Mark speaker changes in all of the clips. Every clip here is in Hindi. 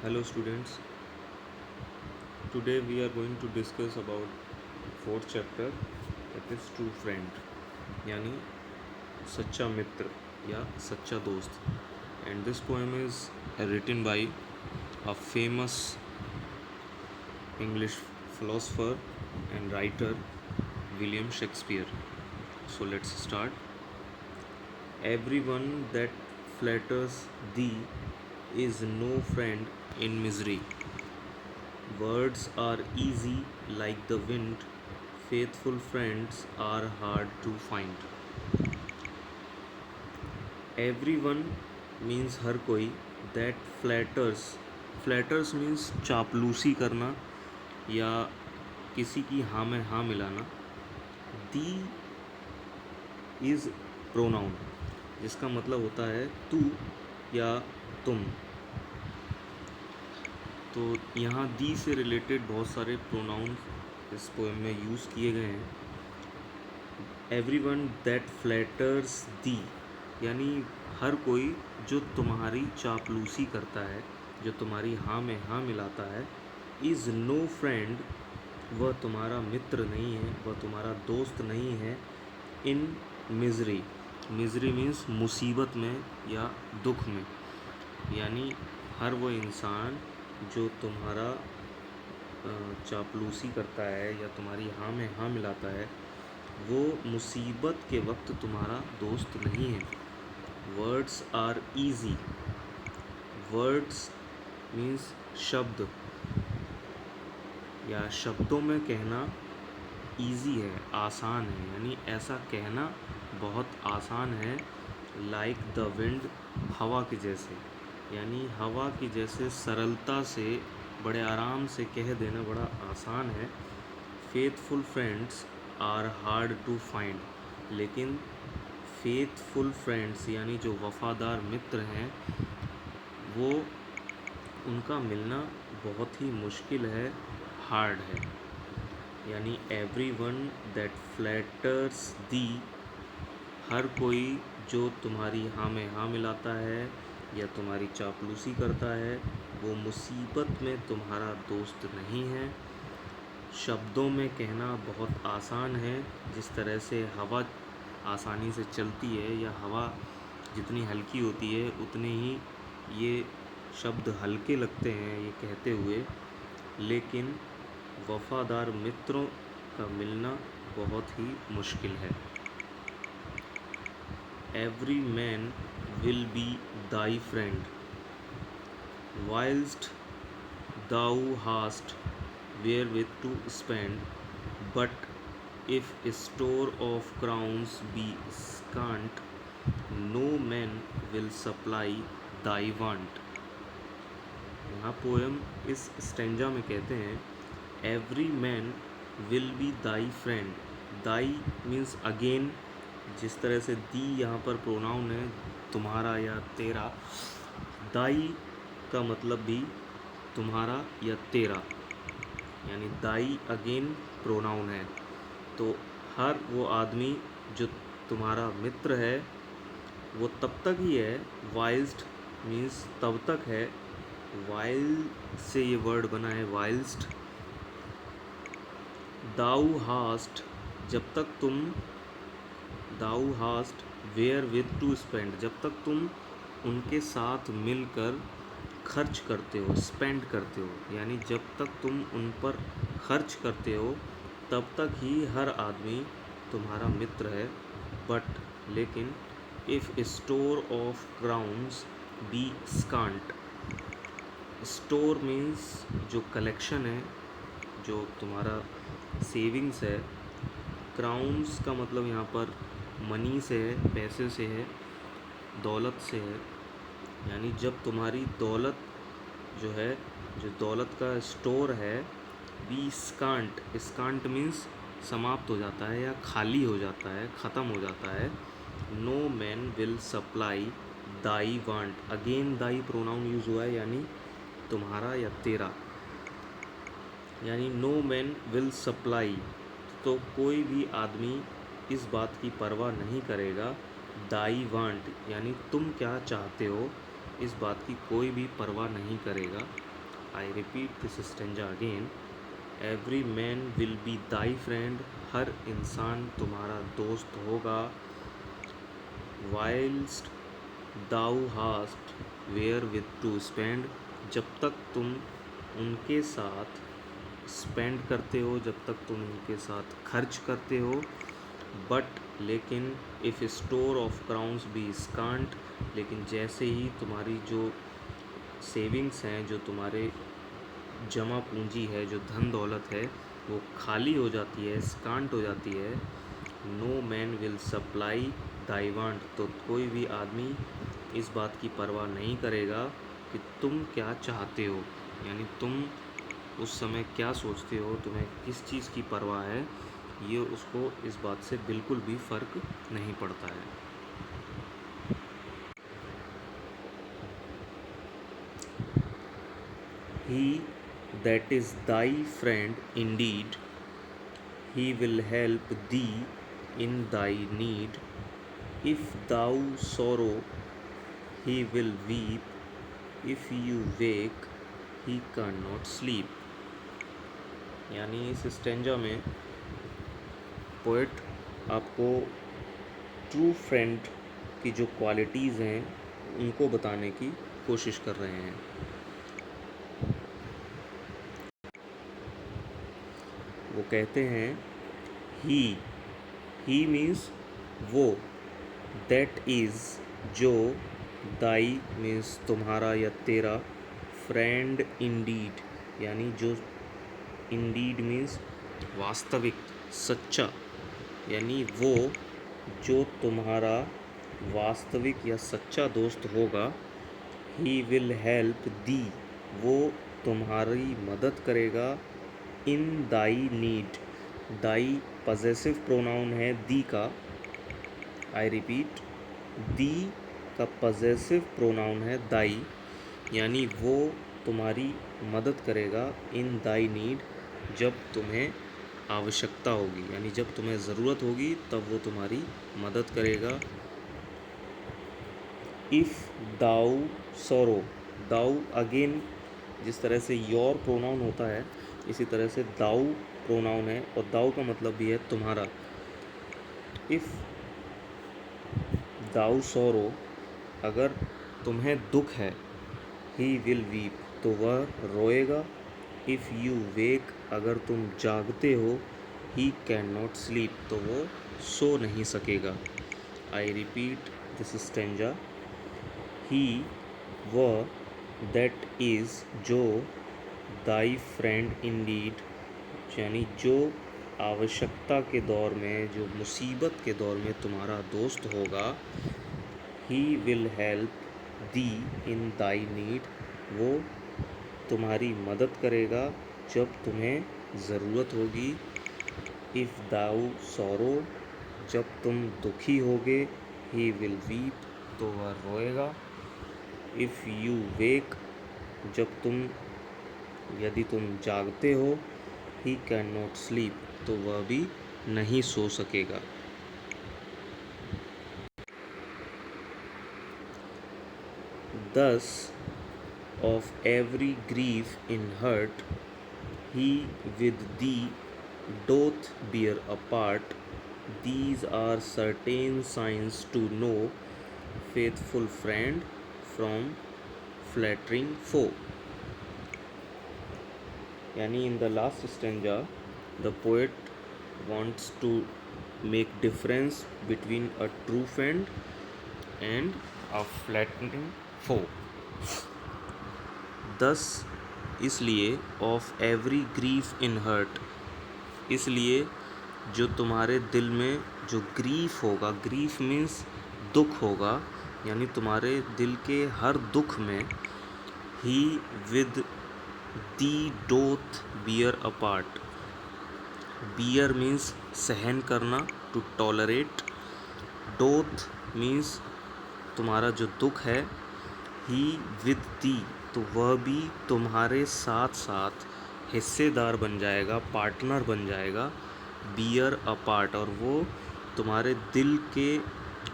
Speaker 1: Hello students, today we are going to discuss about fourth chapter that is true friend यानी सच्चा मित्र या सच्चा दोस्त. And this poem is written by a famous English philosopher and writer William Shakespeare. So let's start. Everyone that flatters thee is no friend in misery. Words are easy like the wind, faithful friends are hard to find. Everyone means हर कोई, that flatters means चापलूसी करना या किसी की हाँ में हाँ मिलाना. दी इज़ प्रोनाउन जिसका मतलब होता है तू या तुम. तो यहाँ दी से रिलेटेड बहुत सारे प्रोनाउन इस पोएम में यूज़ किए गए हैं. एवरीवन दैट फ्लैटर्स दी यानी हर कोई जो तुम्हारी चापलूसी करता है, जो तुम्हारी हाँ में हाँ मिलाता है. इज़ नो फ्रेंड, वह तुम्हारा मित्र नहीं है, वह तुम्हारा दोस्त नहीं है. इन मिजरी, मिजरी मीन्स मुसीबत में या दुख में. यानी हर वो इंसान जो तुम्हारा चापलूसी करता है या तुम्हारी हाँ में हाँ मिलाता है, वो मुसीबत के वक्त तुम्हारा दोस्त नहीं है. Words are easy, words means शब्द या शब्दों में कहना ईजी है, आसान है. यानी ऐसा कहना बहुत आसान है. लाइक द विंड, हवा के जैसे. यानी हवा की जैसे सरलता से बड़े आराम से कह देना बड़ा आसान है. Faithful friends are hard to find, लेकिन फेथफुल फ्रेंड्स यानी जो वफ़ादार मित्र हैं वो उनका मिलना बहुत ही मुश्किल है, हार्ड है. यानी एवरीवन दैट फ्लैटर्स दी, हर कोई जो तुम्हारी हाँ में हाँ मिलाता है या तुम्हारी चापलूसी करता है, वो मुसीबत में तुम्हारा दोस्त नहीं है. शब्दों में कहना बहुत आसान है, जिस तरह से हवा आसानी से चलती है या हवा जितनी हल्की होती है उतने ही ये शब्द हल्के लगते हैं ये कहते हुए. लेकिन वफ़ादार मित्रों का मिलना बहुत ही मुश्किल है. Every man will be thy friend whilst thou hast wherewith to spend, but if store of crowns be scant, no man will supply thy want. यहाँ पोएम इस स्टेंजा में कहते हैं every man will be thy friend. Dai means again, जिस तरह से दी यहाँ पर प्रोनाउन है तुम्हारा या तेरा, दाई का मतलब भी तुम्हारा या तेरा. यानी दाई अगेन प्रोनाउन है. तो हर वो आदमी जो तुम्हारा मित्र है वो तब तक ही है, वाइल्स्ट मीन्स तब तक है. वाइल से ये वर्ड बना है वाइल्स्ट. दाऊ हास्ट, जब तक तुम, thou hast wherewith to spend, जब तक तुम उनके साथ मिलकर खर्च करते हो, स्पेंड करते हो. यानी जब तक तुम उन पर खर्च करते हो तब तक ही हर आदमी तुम्हारा मित्र है. बट लेकिन if store of crowns be scant, store means जो कलेक्शन है, जो तुम्हारा सेविंग्स है. क्राउन्स का मतलब यहाँ पर मनी से है, पैसे से है, दौलत से है. यानी जब तुम्हारी दौलत जो है, जो दौलत का स्टोर है, बी स्कांट, स्कांट मीन्स समाप्त हो जाता है या खाली हो जाता है, ख़त्म हो जाता है. No man will supply thy want, again thy pronoun use हुआ है यानी तुम्हारा या तेरा. यानी नो मैन विल सप्लाई, तो कोई भी आदमी इस बात की परवाह नहीं करेगा. दाई वांट यानी तुम क्या चाहते हो, इस बात की कोई भी परवाह नहीं करेगा. I repeat this stanza again. Every man will be thy friend, हर इंसान तुम्हारा दोस्त होगा। Whilst thou hast wherewith to spend, जब तक तुम उनके साथ स्पेंड करते हो, जब तक तुम उनके साथ खर्च करते हो। बट लेकिन if store of crowns be scant, लेकिन जैसे ही तुम्हारी जो सेविंग्स हैं, जो तुम्हारे जमा पूंजी है, जो धन दौलत है, वो खाली हो जाती है, स्कांट हो जाती है। No man will supply thy want, तो कोई भी आदमी इस बात की परवाह नहीं करेगा कि तुम क्या चाहते हो, यानी तुम उस समय क्या सोचते हो, तुम्हें किस चीज़ की परवाह है, ये उसको इस बात से बिल्कुल भी फ़र्क नहीं पड़ता है। He that is thy friend indeed, he will help thee in thy need. If thou sorrow, he will weep. If you wake, he cannot sleep. यानी इस स्टेंजा में पोएट आपको ट्रू फ्रेंड की जो क्वालिटीज़ हैं उनको बताने की कोशिश कर रहे हैं। वो कहते हैं ही मीन्स वो, दैट इज़ जो, दाई मीन्स तुम्हारा या तेरा, फ्रेंड इंडीड यानी जो, इंडीड मीन्स वास्तविक, सच्चा, यानी वो जो तुम्हारा वास्तविक या सच्चा दोस्त होगा। ही विल हेल्प दी, वो तुम्हारी मदद करेगा। इन दाई नीड, दाई पजेसिव प्रोनाउन है दी का। आई रिपीट, दी का पजेसिव प्रोनाउन है दाई, यानी वो तुम्हारी मदद करेगा। इन दाई नीड, जब तुम्हें आवश्यकता होगी, यानी जब तुम्हें ज़रूरत होगी तब वो तुम्हारी मदद करेगा। इफ़ दाउ सोरो, दाउ अगेन जिस तरह से योर प्रोनाउन होता है इसी तरह से दाउ प्रोनाउन है, और दाउ का मतलब भी है तुम्हारा। इफ़ दाउ सोरो, अगर तुम्हें दुख है, ही विल वीप, तो वह रोएगा। इफ़ यू वेक, अगर तुम जागते हो, ही कैन नॉट स्लीप, तो वो सो नहीं सकेगा। I repeat this stanza. He वह, दैट इज़ जो, दाई फ्रेंड इंडीड, यानी जो आवश्यकता के दौर में, जो मुसीबत के दौर में तुम्हारा दोस्त होगा। He will help the in Dai need, वो तुम्हारी मदद करेगा जब तुम्हें ज़रूरत होगी। इफ़ दाउ सोरो, जब तुम दुखी होगे, ही विल वीप, तो वह रोएगा। इफ़ यू वेक, यदि तुम जागते हो, ही कैन नॉट स्लीप, तो वह भी नहीं सो सकेगा। Thus of every grief in hurt, he with thee doth bear apart. These are certain signs to know faithful friend from flattering foe. यानी in the last stanza the poet wants to make difference between a true friend and a flattering foe. Thus, इसलिए, of every grief in hurt, इसलिए जो तुम्हारे दिल में जो ग्रीफ होगा, ग्रीफ मीन्स दुख होगा, यानी तुम्हारे दिल के हर दुख में, he with thee doth bear a part, bear means सहन करना, टू टॉलरेट, डोथ मीन्स तुम्हारा जो दुख है, ही विद दी, तो वह भी तुम्हारे साथ साथ हिस्सेदार बन जाएगा, पार्टनर बन जाएगा। बियर अपार्ट, और वो तुम्हारे दिल के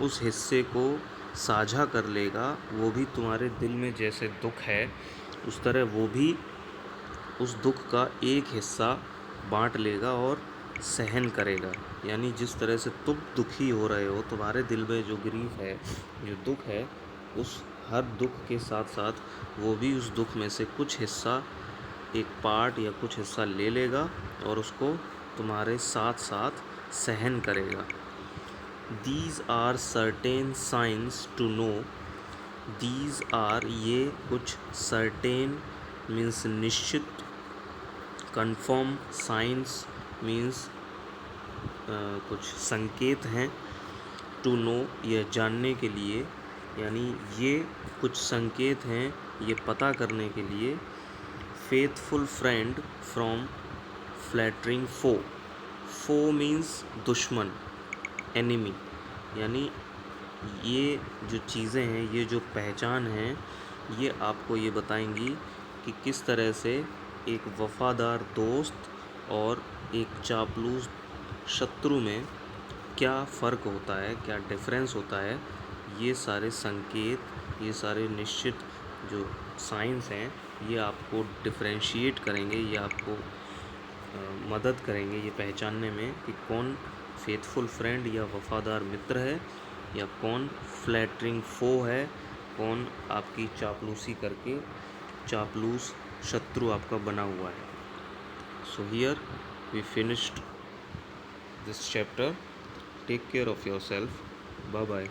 Speaker 1: उस हिस्से को साझा कर लेगा। वो भी तुम्हारे दिल में जैसे दुख है उस तरह वो भी उस दुख का एक हिस्सा बांट लेगा और सहन करेगा। यानी जिस तरह से तुम दुखी हो रहे हो, तुम्हारे दिल में जो ग्रीफ है, जो दुख है, उस हर दुख के साथ साथ वो भी उस दुख में से कुछ हिस्सा, एक पार्ट या कुछ हिस्सा ले लेगा और उसको तुम्हारे साथ साथ सहन करेगा। These are certain signs to know, these are ये कुछ, सर्टेन मीन्स निश्चित, कन्फर्म, साइंस मीन्स कुछ संकेत हैं, टू नो यह जानने के लिए, यानी ये कुछ संकेत हैं ये पता करने के लिए। Faithful friend from flattering foe, foe means दुश्मन, एनिमी, यानी ये जो चीज़ें हैं, ये जो पहचान है, ये आपको ये बताएंगी कि किस तरह से एक वफ़ादार दोस्त और एक चापलूस शत्रु में क्या फ़र्क होता है, क्या डिफरेंस होता है। ये सारे संकेत, ये सारे निश्चित जो साइंस हैं, ये आपको डिफरेंशिएट करेंगे, ये आपको मदद करेंगे ये पहचानने में कि कौन फेथफुल फ्रेंड या वफ़ादार मित्र है, या कौन फ्लैटरिंग फो है, कौन आपकी चापलूसी करके चापलूस शत्रु आपका बना हुआ है। So here we finished this chapter. Take care of yourself. Bye bye.